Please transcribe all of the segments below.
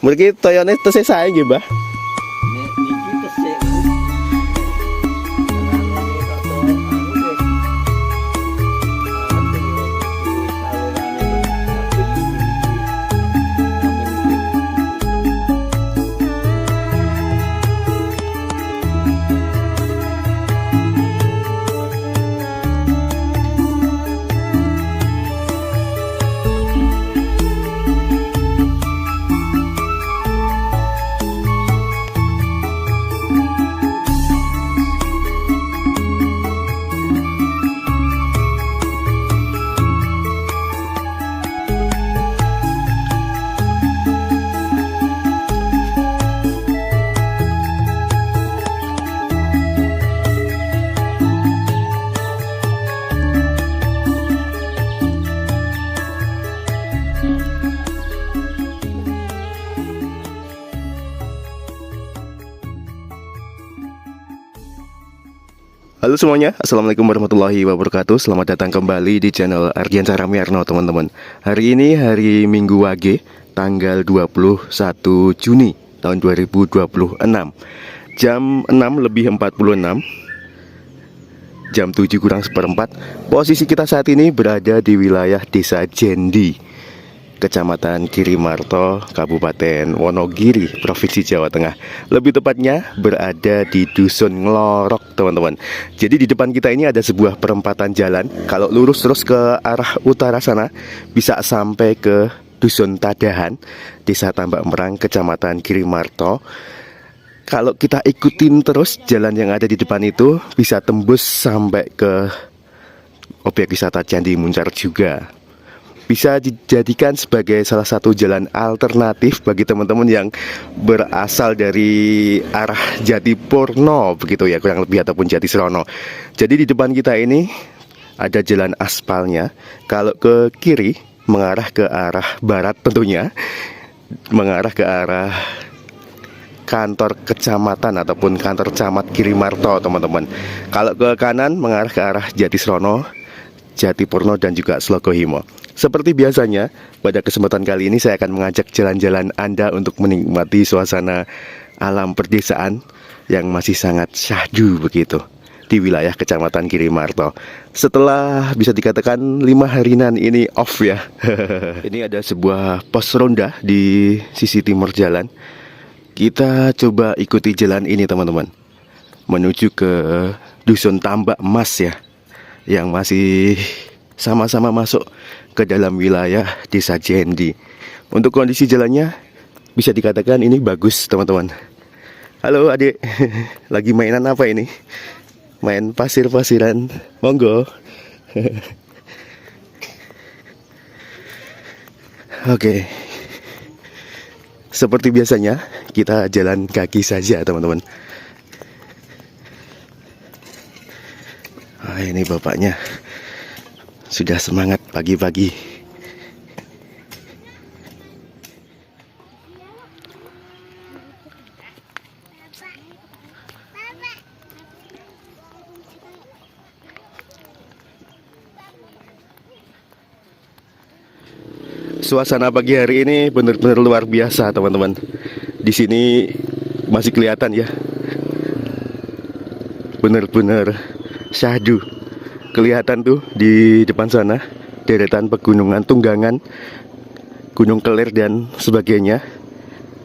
Mriki toyone tesih sae nggih, Mbah. Niki tesih. Halo semuanya, Assalamualaikum warahmatullahi wabarakatuh. Selamat datang kembali di channel Ardiansyah Ramiarno, teman-teman. Hari ini hari Minggu Wage, tanggal 21 Juni tahun 2026. Jam 6:46, jam 7 kurang seperempat. Posisi kita saat ini berada di wilayah Desa Jendi, Kecamatan Kirimarto, Kabupaten Wonogiri, Provinsi Jawa Tengah. Lebih tepatnya berada di Dusun Nglorok, teman-teman. Jadi di depan kita ini ada sebuah perempatan jalan. Kalau lurus terus ke arah utara sana, bisa sampai ke Dusun Tadahan, Desa Tambak Merang, Kecamatan Kirimarto. Kalau kita ikutin terus jalan yang ada di depan itu, bisa tembus sampai ke objek wisata Candi Muncar juga. Bisa dijadikan sebagai salah satu jalan alternatif bagi teman-teman yang berasal dari arah Jatipurno, begitu ya, kurang lebih, ataupun Jatisrono. Jadi di depan kita ini ada jalan aspalnya. Kalau ke kiri mengarah ke arah barat, tentunya mengarah ke arah kantor kecamatan ataupun kantor camat Kirimarto, teman-teman. Kalau ke kanan mengarah ke arah Jatisrono, Jatipurno, dan juga Slogohimo. Seperti biasanya, pada kesempatan kali ini saya akan mengajak jalan-jalan Anda untuk menikmati suasana alam perdesaan yang masih sangat syahdu begitu di wilayah Kecamatan Kirimarto. Setelah bisa dikatakan 5 harian ini off ya. Ini ada sebuah pos ronda di sisi timur jalan. Kita coba ikuti jalan ini, teman-teman, menuju ke Dusun Tambak Mas ya, yang masih sama-sama masuk ke dalam wilayah Desa Jendi. Untuk kondisi jalannya bisa dikatakan ini bagus, teman-teman. Halo adik, lagi mainan apa ini? Main pasir-pasiran, monggo. Oke. Seperti biasanya kita jalan kaki saja, teman-teman. Ini bapaknya sudah semangat pagi-pagi. Suasana pagi hari ini benar-benar luar biasa, teman-teman. Di sini masih kelihatan ya, benar-benar syahdu. Kelihatan tuh di depan sana deretan pegunungan Tunggangan, Gunung Kelir dan sebagainya.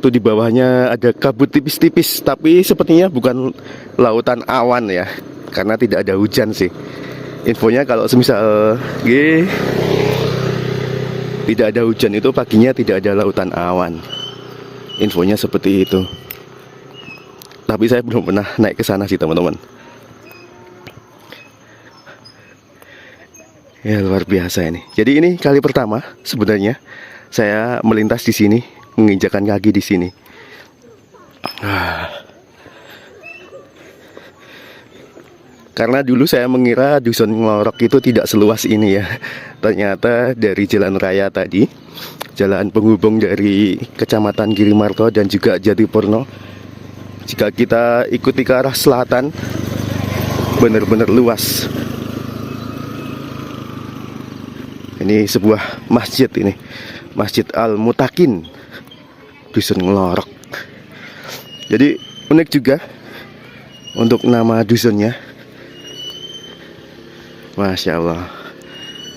Tuh di bawahnya ada kabut tipis-tipis, tapi sepertinya bukan lautan awan ya, karena tidak ada hujan sih. Infonya kalau semisal tidak ada hujan itu paginya tidak ada lautan awan. Infonya seperti itu. Tapi saya belum pernah naik ke sana sih, teman-teman. Ya, luar biasa ini. Jadi ini kali pertama sebenarnya saya melintas di sini, menginjakan kaki di sini. Karena dulu saya mengira Dusun Nglorok itu tidak seluas ini ya. Ternyata dari jalan raya tadi, jalan penghubung dari Kecamatan Kirimarto dan juga Jatipurno, jika kita ikuti ke arah selatan, benar-benar luas. Ini sebuah masjid, ini Masjid Al Mutakin, Dusun Ngelorok. Jadi unik juga untuk nama dusunnya. Masya Allah,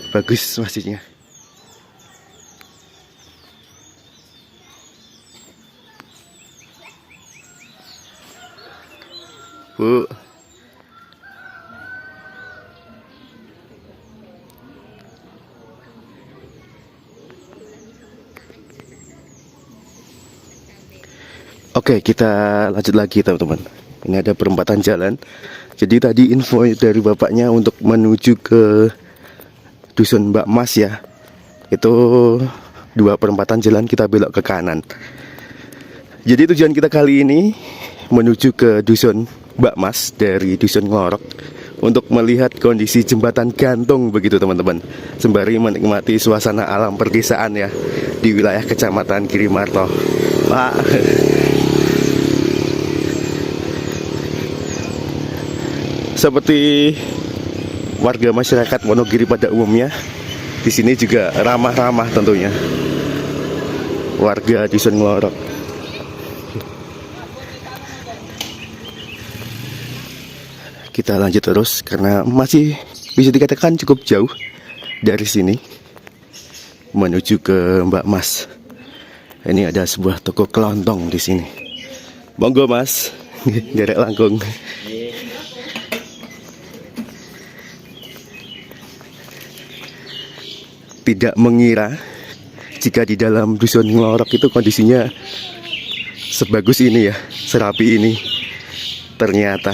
bagus masjidnya. Bu, oke, kita lanjut lagi teman-teman. Ini ada perempatan jalan. Jadi tadi info dari bapaknya untuk menuju ke dusun Mbak Mas ya. Itu 2 perempatan jalan, kita belok ke kanan. Jadi tujuan kita kali ini menuju ke dusun Mbak Mas dari dusun Ngelorok untuk melihat kondisi jembatan gantung begitu teman-teman. Sembari menikmati suasana alam perdesaan ya di wilayah Kecamatan Girimarto. Pak, seperti warga masyarakat Wonogiri pada umumnya, di sini juga ramah-ramah tentunya. Warga dusun Ngelorok. Kita lanjut terus karena masih bisa dikatakan cukup jauh dari sini menuju ke Mbak Mas. Ini ada sebuah toko kelontong di sini. Monggo Mas, derek langkung. Tidak mengira jika di dalam dusun Ngelorok itu kondisinya sebagus ini ya, serapi ini. Ternyata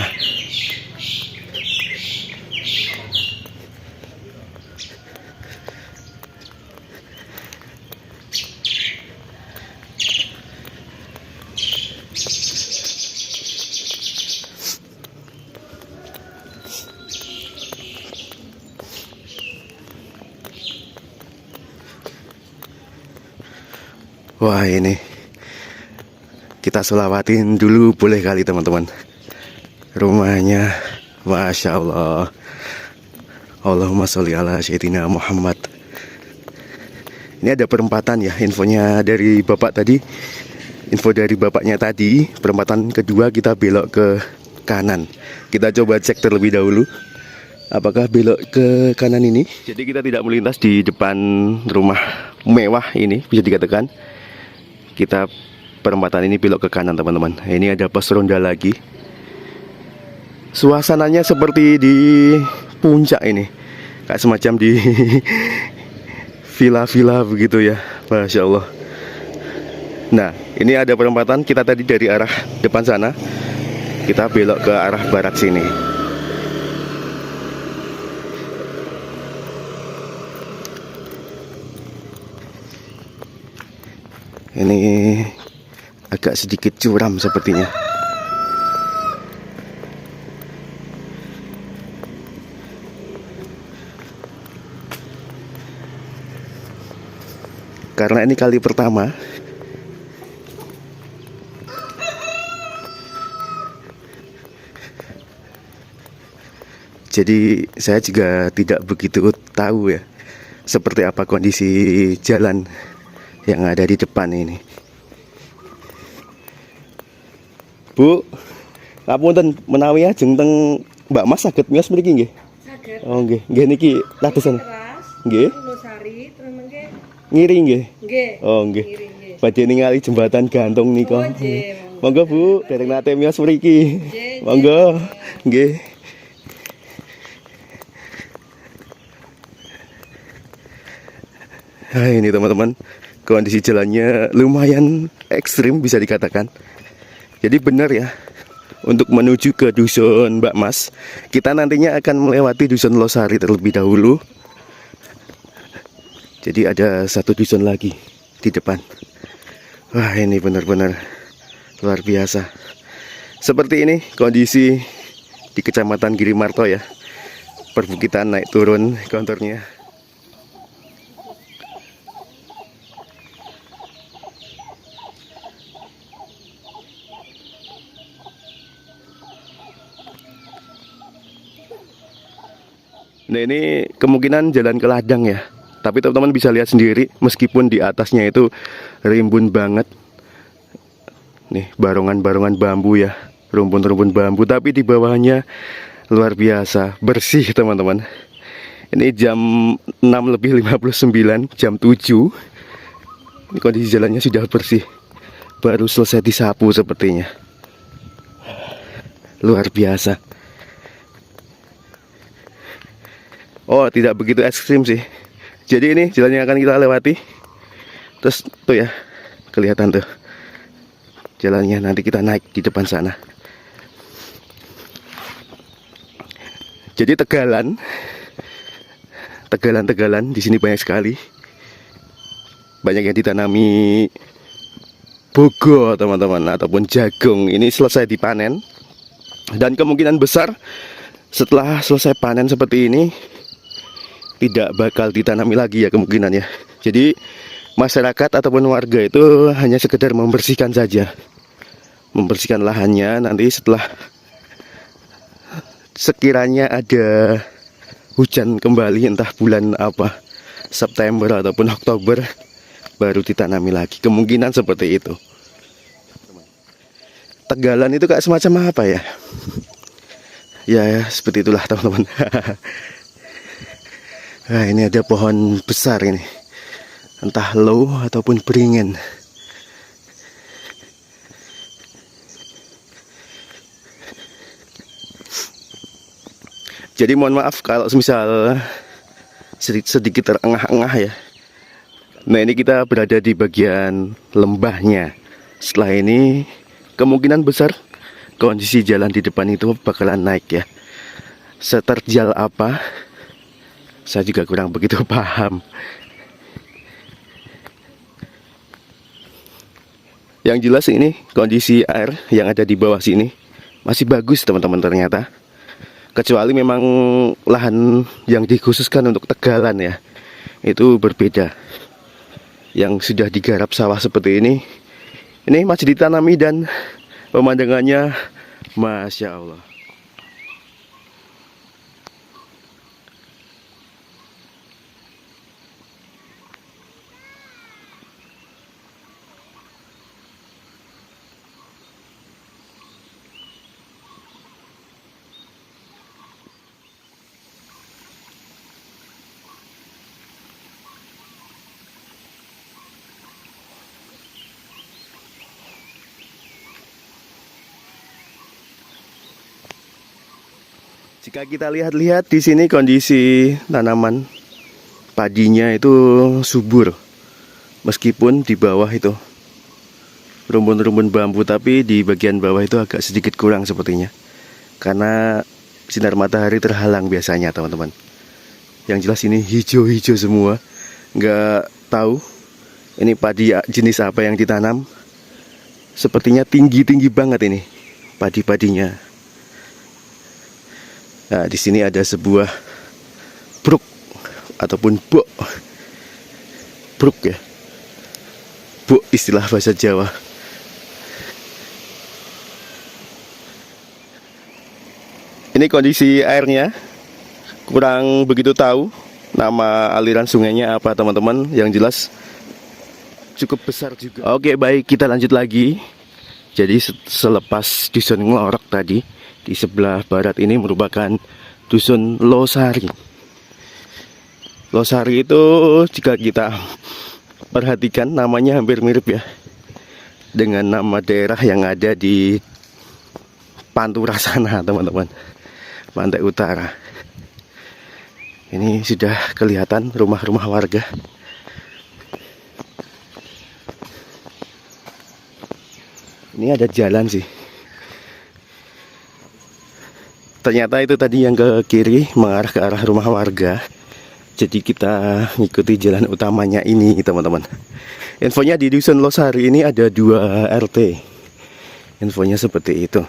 wah, ini kita selawatin dulu boleh kali teman-teman. Rumahnya Masya Allah. Allahumma sholli ala sayyidina Muhammad. Ini ada perempatan ya, infonya dari bapak tadi. Info dari bapaknya tadi, perempatan kedua kita belok ke kanan. Kita coba cek terlebih dahulu apakah belok ke kanan ini. Jadi kita tidak melintas di depan rumah mewah ini, bisa dikatakan. Kita perempatan ini belok ke kanan teman-teman. Ini ada pos ronda lagi. Suasananya seperti di puncak ini, kayak semacam di villa-villa begitu ya. Masya Allah. Nah, ini ada perempatan. Kita tadi dari arah depan sana, kita belok ke arah barat sini. Ini agak sedikit curam sepertinya. Karena ini kali pertama, jadi saya juga tidak begitu tahu ya seperti apa kondisi jalan yang ada di depan ini. Bu, ngapunten menawi ajeng teng Mbak Mas saged miyos mriki nggih? Saged. Oh nggih, nggih niki ladosan. Nggih. Losari terus mengke Ngiri nggih. nggih. Oh nggih. Ngiring nggih. Badhe ningali jembatan gantung nika. Oh, nggih. Monggo Bu, dereng nate miyos mriki. Nggih, Monggo. Nggih. Nah, ini teman-teman, kondisi jalannya lumayan ekstrim bisa dikatakan. Jadi benar ya, untuk menuju ke dusun Mbak Mas, kita nantinya akan melewati dusun Losari terlebih dahulu. Jadi ada satu dusun lagi di depan. Wah, ini benar-benar luar biasa. Seperti ini kondisi di Kecamatan Girimarto ya. Perbukitan naik turun konturnya. Nah, ini kemungkinan jalan ke ladang ya. Tapi teman-teman bisa lihat sendiri, meskipun di atasnya itu rimbun banget, Nih barongan-barongan bambu ya, rumpun-rumpun bambu, tapi di bawahnya luar biasa bersih teman-teman. Ini jam 6:59, jam 7. Ini kondisi jalannya sudah bersih, baru selesai disapu sepertinya. Luar biasa. Oh, tidak begitu ekstrim sih. Jadi ini jalan yang akan kita lewati. Terus tuh ya, kelihatan tuh jalannya, nanti kita naik di depan sana. Jadi tegalan di sini banyak sekali. Banyak yang ditanami bogo teman-teman, ataupun jagung. Ini selesai dipanen, dan kemungkinan besar setelah selesai panen seperti ini tidak bakal ditanami lagi ya kemungkinannya. Jadi masyarakat ataupun warga itu hanya sekedar membersihkan saja, membersihkan lahannya. Nanti setelah sekiranya ada hujan kembali, entah bulan apa, September ataupun Oktober, baru ditanami lagi. Kemungkinan seperti itu. Tegalan itu kayak semacam apa ya? Ya, seperti itulah teman-teman. Nah, ini ada pohon besar ini, entah low ataupun beringin. Jadi mohon maaf kalau semisal sedikit terengah-engah ya. Nah, ini kita berada di bagian lembahnya. Setelah ini kemungkinan besar kondisi jalan di depan itu bakalan naik ya. Seterjal apa, saya juga kurang begitu paham. Yang jelas ini kondisi air yang ada di bawah sini masih bagus teman-teman ternyata. Kecuali memang lahan yang dikhususkan untuk tegalan ya, itu berbeda. Yang sudah digarap sawah seperti ini masih ditanami dan pemandangannya Masya Allah. Jika kita lihat-lihat di sini kondisi tanaman padinya itu subur, meskipun di bawah itu rumpun-rumpun bambu, tapi di bagian bawah itu agak sedikit kurang sepertinya, karena sinar matahari terhalang biasanya teman-teman. Yang jelas ini hijau-hijau semua. Nggak tahu ini padi jenis apa yang ditanam. Sepertinya tinggi-tinggi banget ini padi-padinya. Nah, di sini ada sebuah bruk ataupun bok. Bruk ya. Bok istilah bahasa Jawa. Ini kondisi airnya, kurang begitu tahu nama aliran sungainya apa teman-teman. Yang jelas cukup besar juga. Oke, baik, kita lanjut lagi. Jadi selepas dusun Nglorok tadi, di sebelah barat ini merupakan dusun Losari. Losari itu jika kita perhatikan namanya hampir mirip ya dengan nama daerah yang ada di Pantura sana teman-teman, pantai utara. Ini sudah kelihatan rumah-rumah warga. Ini ada jalan sih. Ternyata itu tadi yang ke kiri mengarah ke arah rumah warga. Jadi kita ngikuti jalan utamanya ini teman-teman. Infonya di dusun Losari ini ada 2 RT. Infonya seperti itu.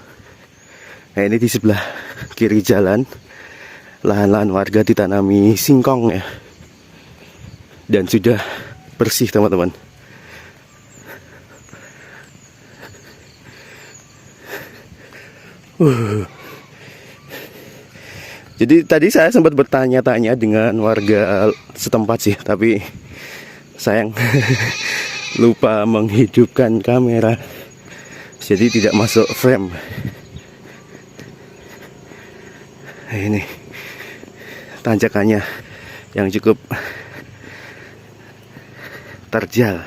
Nah, ini di sebelah kiri jalan lahan-lahan warga ditanami singkong ya. Dan sudah bersih teman-teman. Jadi tadi saya sempat bertanya-tanya dengan warga setempat sih, tapi sayang lupa menghidupkan kamera. jadi tidak masuk frame. Nah, ini tanjakannya yang cukup terjal.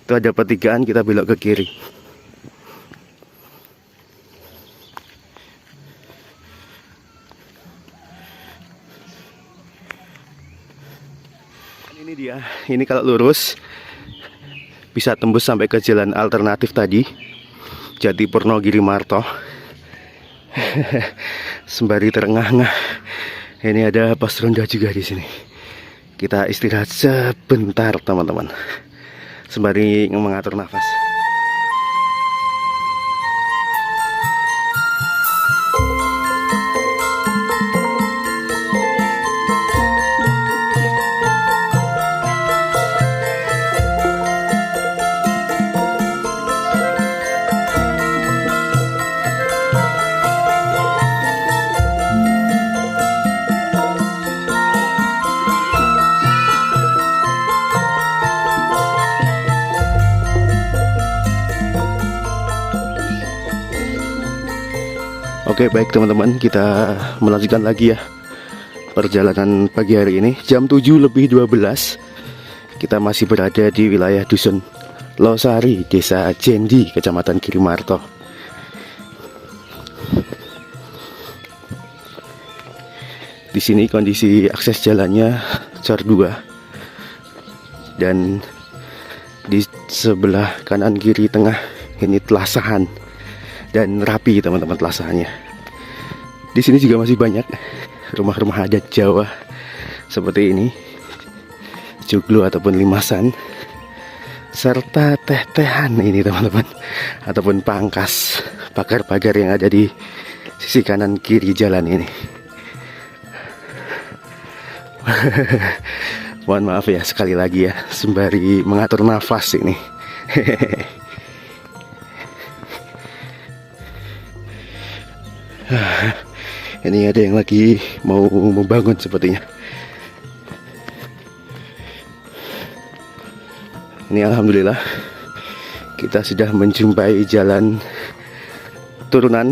Itu ada pertigaan, kita belok ke kiri. Ini dia, ini kalau lurus bisa tembus sampai ke jalan alternatif tadi, Jatipurno Girimarto. Sembari terengah-engah, ini ada pos ronda juga di sini. Kita istirahat sebentar teman-teman, sembari mengatur nafas. Oke, baik teman-teman, kita melanjutkan lagi ya perjalanan pagi hari ini. Jam 7:12 kita masih berada di wilayah Dusun Losari, Desa Jendi, Kecamatan Girimarto. Di sini kondisi akses jalannya cor 2, dan di sebelah kanan kiri tengah ini telasahan dan rapi teman-teman telasahannya. Di sini juga masih banyak rumah-rumah adat Jawa seperti ini, joglo ataupun limasan, serta teh-tehan ini teman-teman, ataupun pangkas, pagar-pagar yang ada di sisi kanan kiri jalan ini. Mohon maaf ya sekali lagi ya, sembari mengatur nafas ini. Ini ada yang lagi mau membangun sepertinya. Ini alhamdulillah kita sudah menjumpai jalan turunan.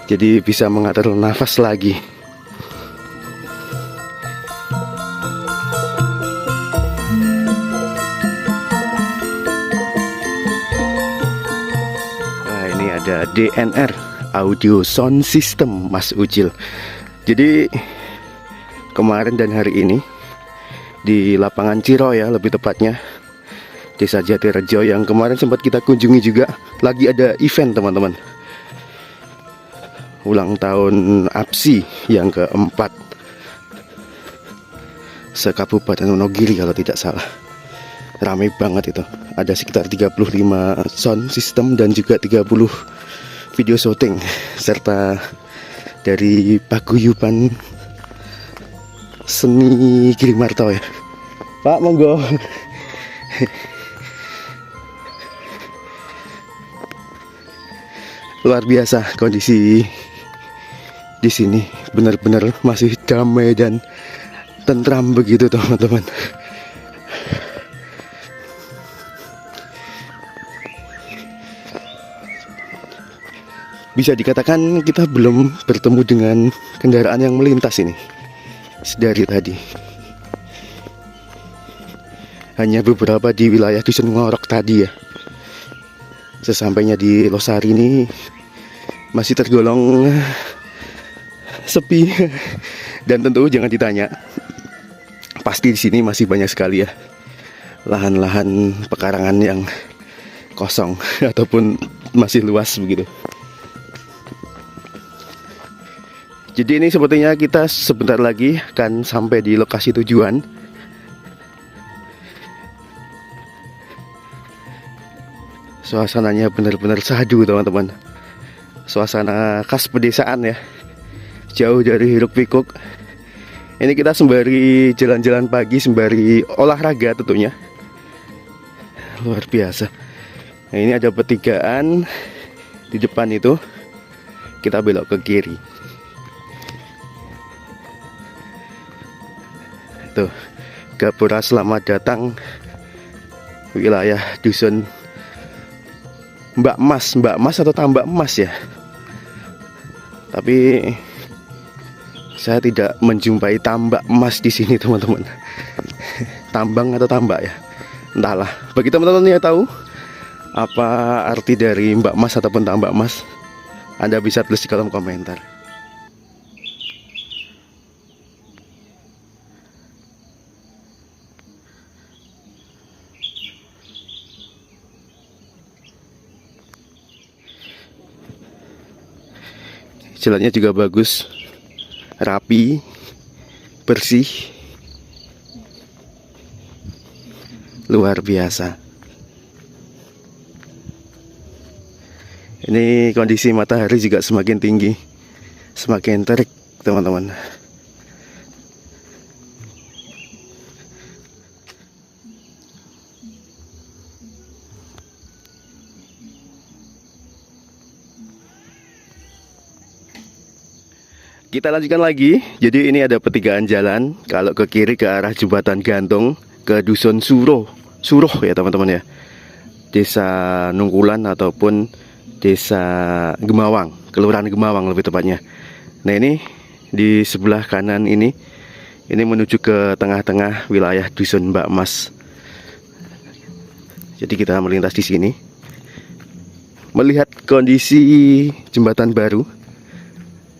Jadi bisa mengatur nafas lagi. Nah, ini ada DNR, Audio Sound System, Mas Ucil. Jadi kemarin dan hari ini di lapangan Ciro ya, lebih tepatnya Desa Jatirejo yang kemarin sempat kita kunjungi juga, lagi ada event teman-teman, ulang tahun APSI yang keempat se-Kabupaten Wonogiri kalau tidak salah. Ramai banget itu, ada sekitar 35 sound system dan juga 30 video syuting, serta dari paguyuban seni Girimarto ya. Pak, monggo. Luar biasa kondisi di sini, benar-benar masih damai dan tentram begitu teman-teman. Bisa dikatakan kita belum bertemu dengan kendaraan yang melintas ini dari tadi. Hanya beberapa di wilayah Dusun Ngorok tadi ya. Sesampainya di Losari ini masih tergolong sepi. Dan tentu jangan ditanya, pasti di sini masih banyak sekali ya lahan-lahan pekarangan yang kosong ataupun masih luas begitu. Jadi ini sepertinya kita sebentar lagi akan sampai di lokasi tujuan. Suasananya benar-benar syahdu teman-teman. Suasana khas pedesaan ya, jauh dari hiruk pikuk. Ini kita sembari jalan-jalan pagi, sembari olahraga tentunya. Luar biasa. Nah, ini ada pertigaan di depan itu, kita belok ke kiri. Tuh, Gapura, selamat datang wilayah Dusun Mbak Mas atau tambak emas ya. Tapi saya tidak menjumpai tambak emas di sini teman-teman. Tambang atau tambak ya, entahlah. Bagi teman-teman yang tahu apa arti dari Mbak Mas ataupun tambak emas, Anda bisa tulis di kolom komentar. Jalannya juga bagus, rapi, bersih, luar biasa. Ini kondisi matahari juga semakin tinggi, semakin terik teman-teman. Kita lanjutkan lagi. Jadi ini ada pertigaan jalan. Kalau ke kiri ke arah jembatan gantung ke dusun Suruh ya teman-teman ya. Desa Nungkulan ataupun Desa Gemawang, Kelurahan Gemawang lebih tepatnya. Nah ini di sebelah kanan ini menuju ke tengah-tengah wilayah dusun Mbak Mas. Jadi kita melintas di sini, melihat kondisi jembatan baru.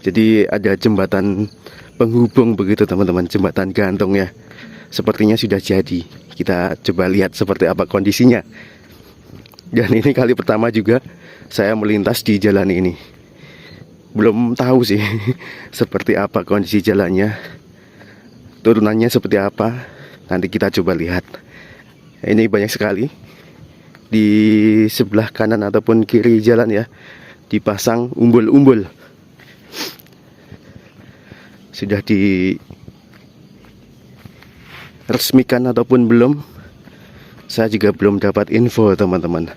Jadi ada jembatan penghubung begitu teman-teman, jembatan gantung ya. Sepertinya sudah jadi. Kita coba lihat seperti apa kondisinya. Dan ini kali pertama juga saya melintas di jalan ini. Belum tahu sih seperti apa kondisi jalannya, turunannya seperti apa. Nanti kita coba lihat. Ini banyak sekali di sebelah kanan ataupun kiri jalan ya, dipasang umbul-umbul. Sudah diresmikan ataupun belum, saya juga belum dapat info teman-teman.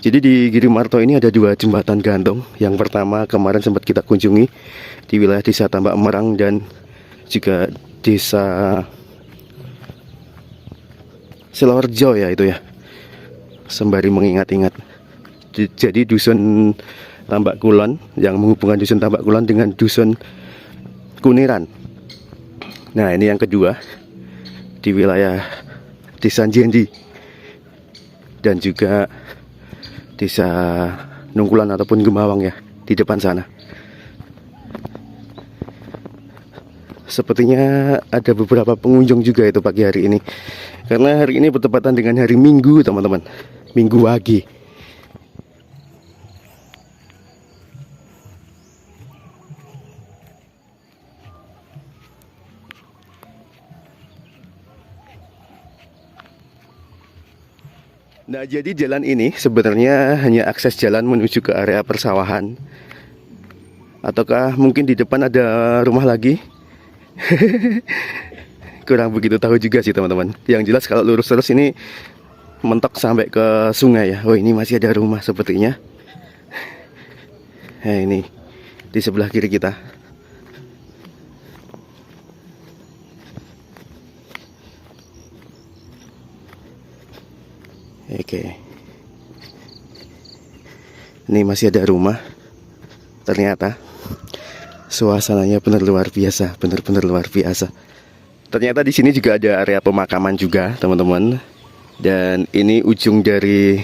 Jadi di Girimarto ini ada dua jembatan gantung. Yang pertama kemarin sempat kita kunjungi di wilayah Desa Tambak Merang dan juga Desa Silorejo ya itu ya, sembari mengingat-ingat. Jadi dusun Tambak Kulon yang menghubungkan dusun Tambak Kulon dengan dusun Kuniran. Nah ini yang kedua di wilayah Desa Jendi dan juga Desa Nungkulan ataupun Gemawang ya, di depan sana. Sepertinya ada beberapa pengunjung juga itu pagi hari ini, karena hari ini bertepatan dengan hari Minggu teman-teman, Minggu Wage. Nah jadi jalan ini sebenarnya hanya akses jalan menuju ke area persawahan. Ataukah mungkin di depan ada rumah lagi? Kurang begitu tahu juga sih teman-teman. Yang jelas kalau lurus terus ini mentok sampai ke sungai ya. Oh ini masih ada rumah sepertinya. Nah ini di sebelah kiri kita. Oke. Ini masih ada rumah. Ternyata suasananya benar luar biasa, benar-benar luar biasa. Ternyata di sini juga ada area pemakaman juga, teman-teman. Dan ini ujung dari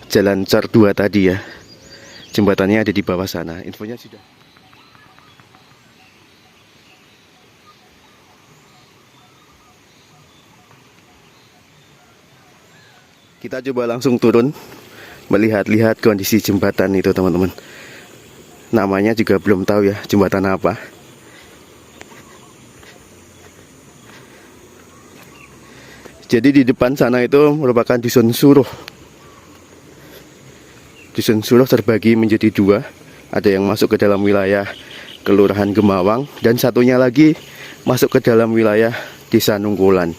Jalan Cor 2 tadi ya. Jembatannya ada di bawah sana. Infonya sudah. Kita coba langsung turun, melihat-lihat kondisi jembatan itu teman-teman. Namanya juga belum tahu ya, jembatan apa. Jadi di depan sana itu merupakan dusun Suruh. Dusun Suruh terbagi menjadi dua. Ada yang masuk ke dalam wilayah Kelurahan Gemawang, dan satunya lagi masuk ke dalam wilayah Desa Nungkulan.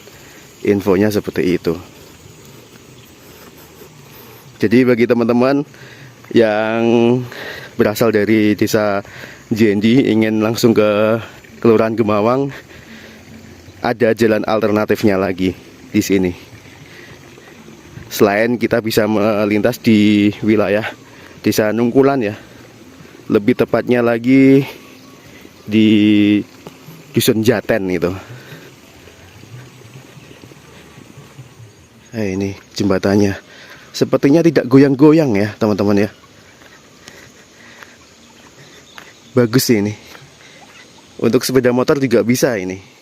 Infonya seperti itu. Jadi bagi teman-teman yang berasal dari Desa Jendi ingin langsung ke Kelurahan Gemawang, ada jalan alternatifnya lagi di sini. Selain kita bisa melintas di wilayah Desa Nungkulan ya, lebih tepatnya lagi di Dusun Jaten itu. Ini jembatannya sepertinya tidak goyang-goyang ya teman-teman ya. Bagus sih ini. Untuk sepeda motor juga bisa ini.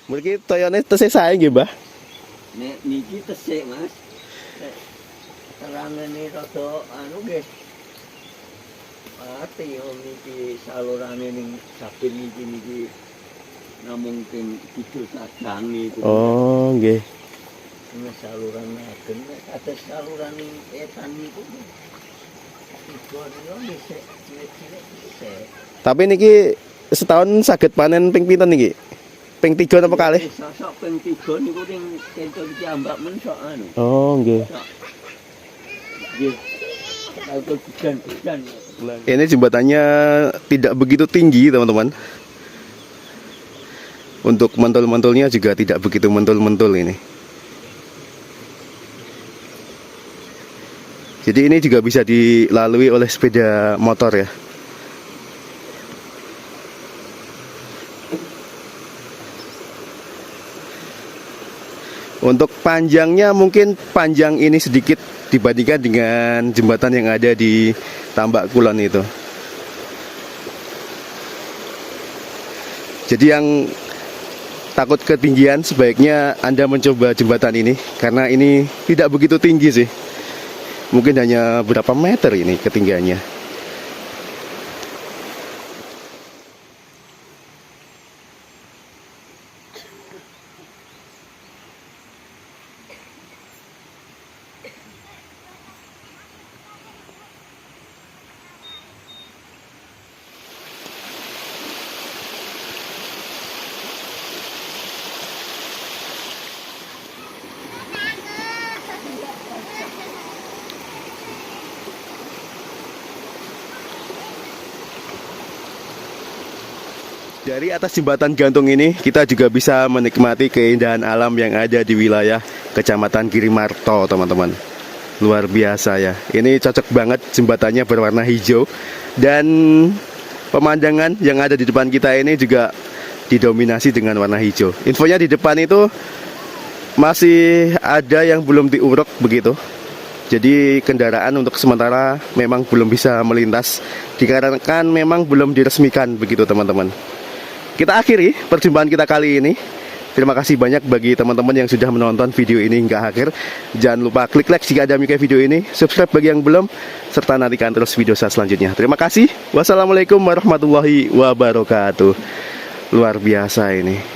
Mungkin toyone tesih sae nggih, Mbah. Nek niki tesik, Mas. Terangane rada anu nggih. Ati yo niki salurane ning samping niki namung teng kidul sadang niku. Oh, nggih. Nek saluran agen nek kados saluran ning etan niku. Iku yo bisa cilik-cilik bisa. Tapi niki setahun saged panen ping pinten niki? Ping 3 apa kalih? Sosok ping 3 niku ning kentul jambak men sok anu. Oh, nggih. Nggih. Aku hujan-hujan. Ini jembatannya tidak begitu tinggi, teman-teman. Untuk mentul-mentulnya juga tidak begitu mentul-mentul ini. Jadi ini juga bisa dilalui oleh sepeda motor ya. Untuk panjangnya mungkin panjang ini sedikit dibandingkan dengan jembatan yang ada di Tambak Kulon itu. Jadi yang takut ketinggian sebaiknya Anda mencoba jembatan ini, karena ini tidak begitu tinggi sih. Mungkin hanya berapa meter ini ketinggiannya. Dari atas jembatan gantung ini kita juga bisa menikmati keindahan alam yang ada di wilayah Kecamatan Girimarto, teman-teman. Luar biasa ya. Ini cocok banget, jembatannya berwarna hijau dan pemandangan yang ada di depan kita ini juga didominasi dengan warna hijau. Infonya di depan itu masih ada yang belum diuruk begitu. Jadi kendaraan untuk sementara memang belum bisa melintas dikarenakan memang belum diresmikan begitu, teman-teman. Kita akhiri perjumpaan kita kali ini. Terima kasih banyak bagi teman-teman yang sudah menonton video ini hingga akhir. Jangan lupa klik like jika Anda menyukai video ini, subscribe bagi yang belum, serta nantikan terus video saya selanjutnya. Terima kasih. Wassalamualaikum warahmatullahi wabarakatuh. Luar biasa ini.